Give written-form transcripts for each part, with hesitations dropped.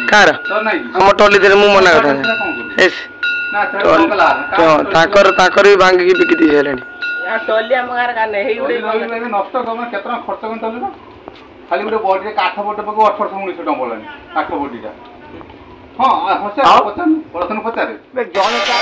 car हम टोली दे मु मना करता एस ताकर ताकर भी भांग की बिकी दी हेलेनी या टोली हम गार का नहीं उडे नष्ट कम केतना खर्च कन टोली ना खाली उडे बॉडी काठ बोट पको 1819 टका बोलानी काठ बोडीटा हां हसे पचन पचारे बे जण का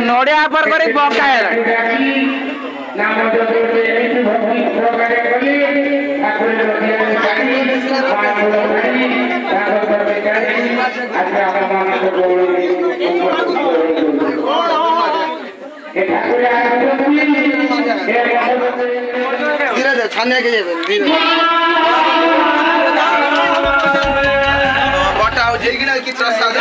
नोड़िया पर करे बका है नाम जो एमिति भक्ति प्रकार कली ठाकुर धीरे छाने के धीरे बटाओ जेगिना की प्रसाद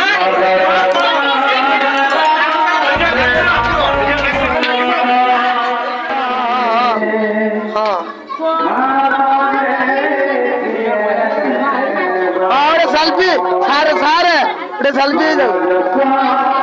सेल्फी सारे सारे इधर सेल्फी दो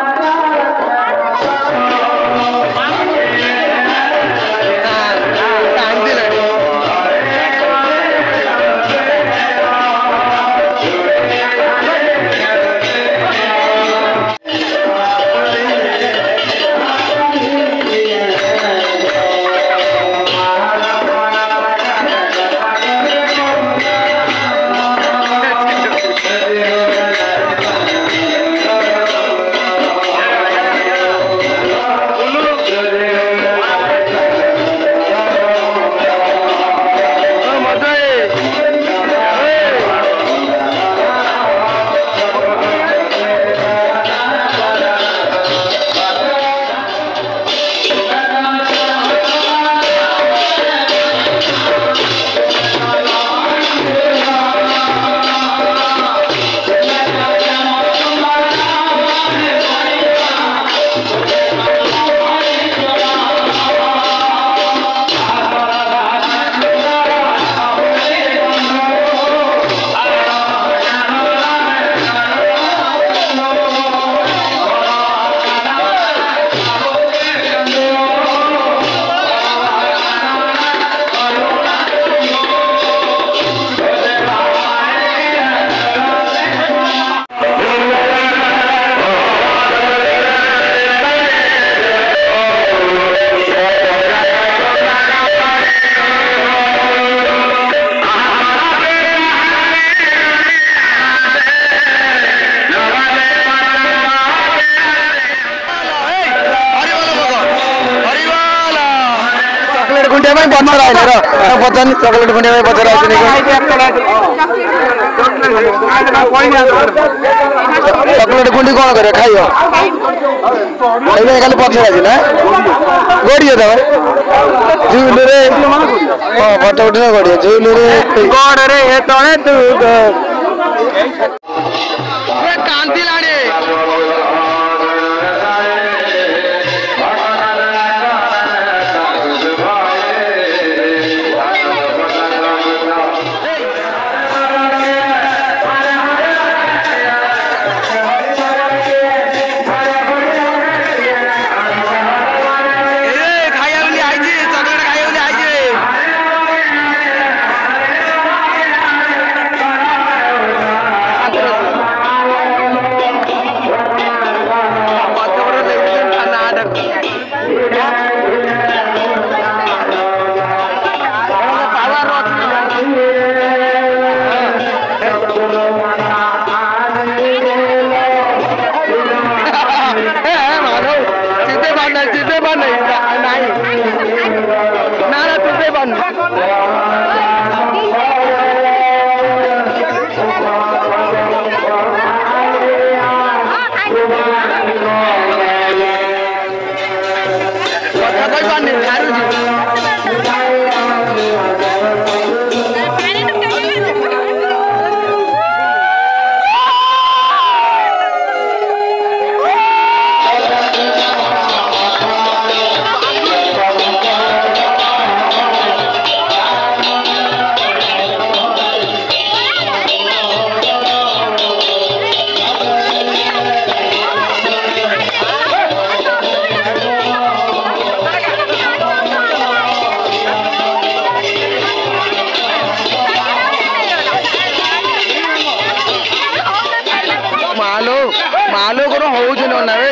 पत्थर आए पता नहीं चॉकलेट बने में पत्थर आए चॉकलेट गुंडी कौन करे खाइयो खाली पत्थर आए ना गड़िया दबा झूल रे हां फोटो उठा गड़िया झूल रे गड़ रे हे तळे तू ए कांती लाडे मालो करो हो जनो ना रे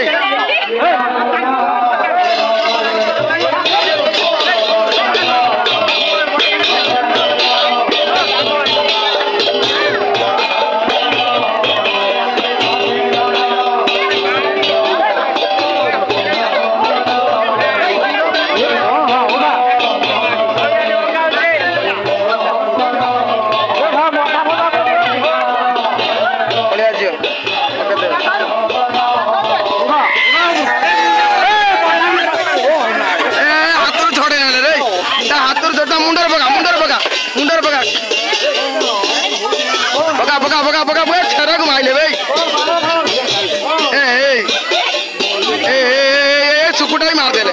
सुकुटाई मार देले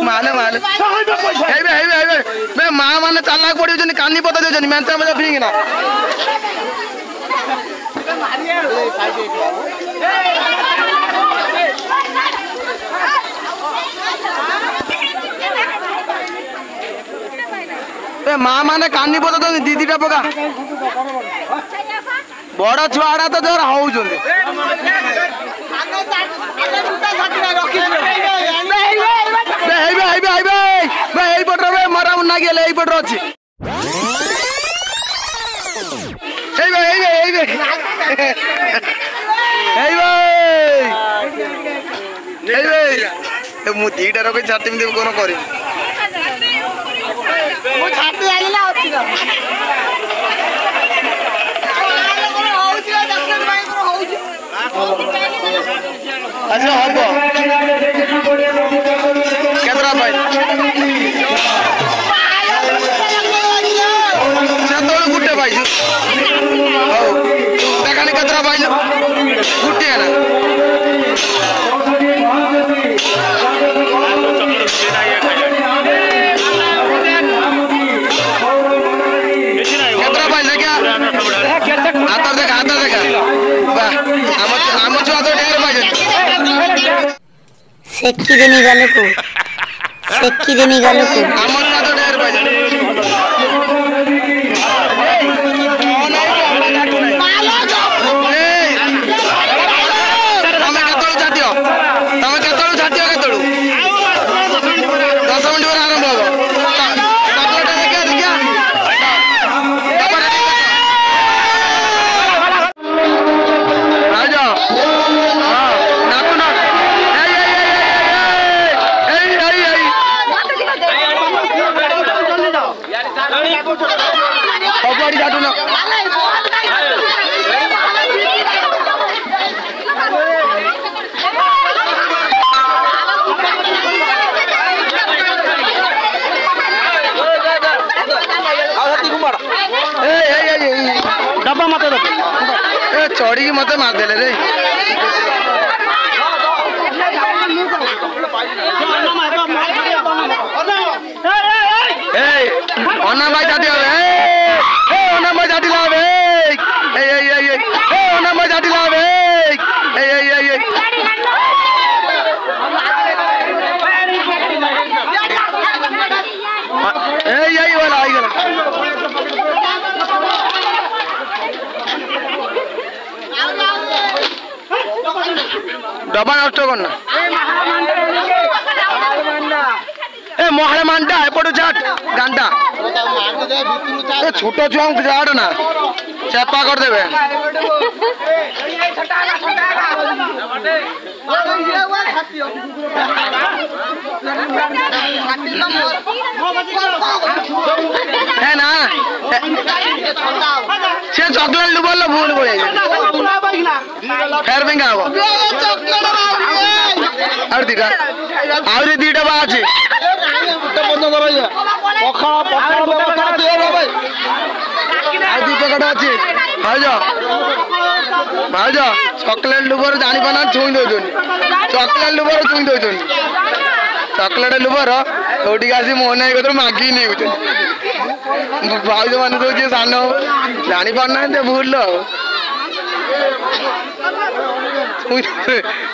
माने माने माँ माने चालाक पड़ी कानी पता दे मेंता मजा फिंग ना माँ माने कानी पता तो दीदीटा पका बड़ छुआड़ा तो जरा हो मरा उन्ना गेले पटर अच्छी मु दीटा रख छाती में कौन कर अच्छा हम केतरा पाई गुटे पाई देखाने केतरा पाई गुटे है ना केतरा पाई क्या हाथ देखा आम छुआ तो ढेर पाई सेक्की देनी गलो को आम छुआ तो ढेर पाई मते ए चढ़ी की मते मार देले रे ए ओना भाई जाती হবে ए ओना भाई जाती लावे ए ओना भाई जाती लावे ए यही वाला आई गला डबा नष्ट करना ए महारा मानटा एपटू झाट गांडा ए छोट छुआ झाड़ ना चेपा कर देबे है ना से चॉकलेट लुबल भूल पड़े फेर बेंगा हो और दीटा बा আছে বন্ধ করো পখাড়া ব্যবস্থা দিয়ে ভাই আর দুটো কাটা আছে ভাইজ চকলেট লুবর জানি পানা ছুঁই দউছনি চকলেট লুবর ছুঁই দউছনি চকলেট লুবর ওটি আসি মোহন ভাই কত মাগি নেই উঠে ভাইজ মানে তো যে সান জানি পানা তে ভুল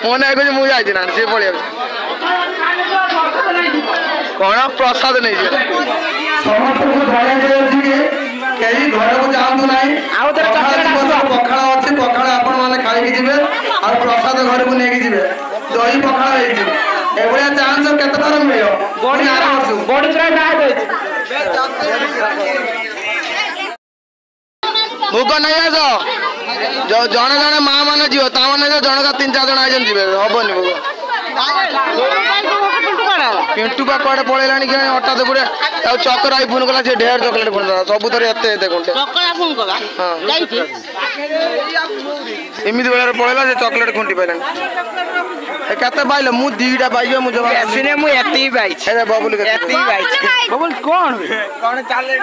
মোহন ভাই কইছে মু যাইছি না সে পড়ে যাচ্ছে कौन प्रसाद नहीं समस्त कहीं घर को जातु ना पखाड़ अच्छे पखाड़ आपण मैंने खाई जी और प्रसाद घर को लेकिन जी दही पखाड़ एभलिया चांस केते थर मिल भोग नहीं आस जड़े जड़े माँ मैंने जीव ता मैंने जन का 3-4 जन आई जी हेनी भोग पिंटू बा कड़े पड़ेला अटा दे गुड़े चक्कर आई फोन कला से ढेर चॉकलेट फोन सब थर एते एमती बेला पड़ेला से चॉकलेट खुंटी पाइलानी केते पाइल मु दीटा पाइज मु जवाब सिने मु एती पाइछ ए बबुल के एती पाइछ बबुल कोन चाले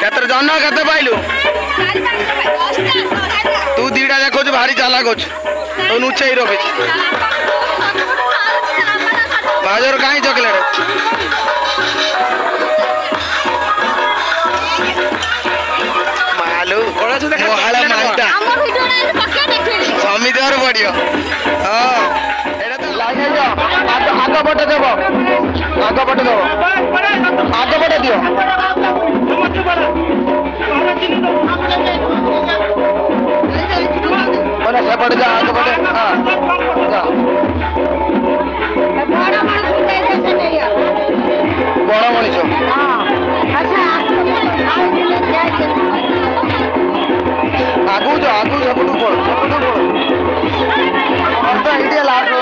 केते जन केते पाइलु तू दीटा देखो भारी चाला कोच तो नुचे रखे बाजार कहीं चॉकलेट मालू मोहला मानता समिति और बढ़िया हां एटा तो लागे जा आगे पटे देबो आगे पटे दियो बोले से पड़ जा आगे पटे हां जा बड़ा मनीष आगू जो सबुठ बड़ लास्ट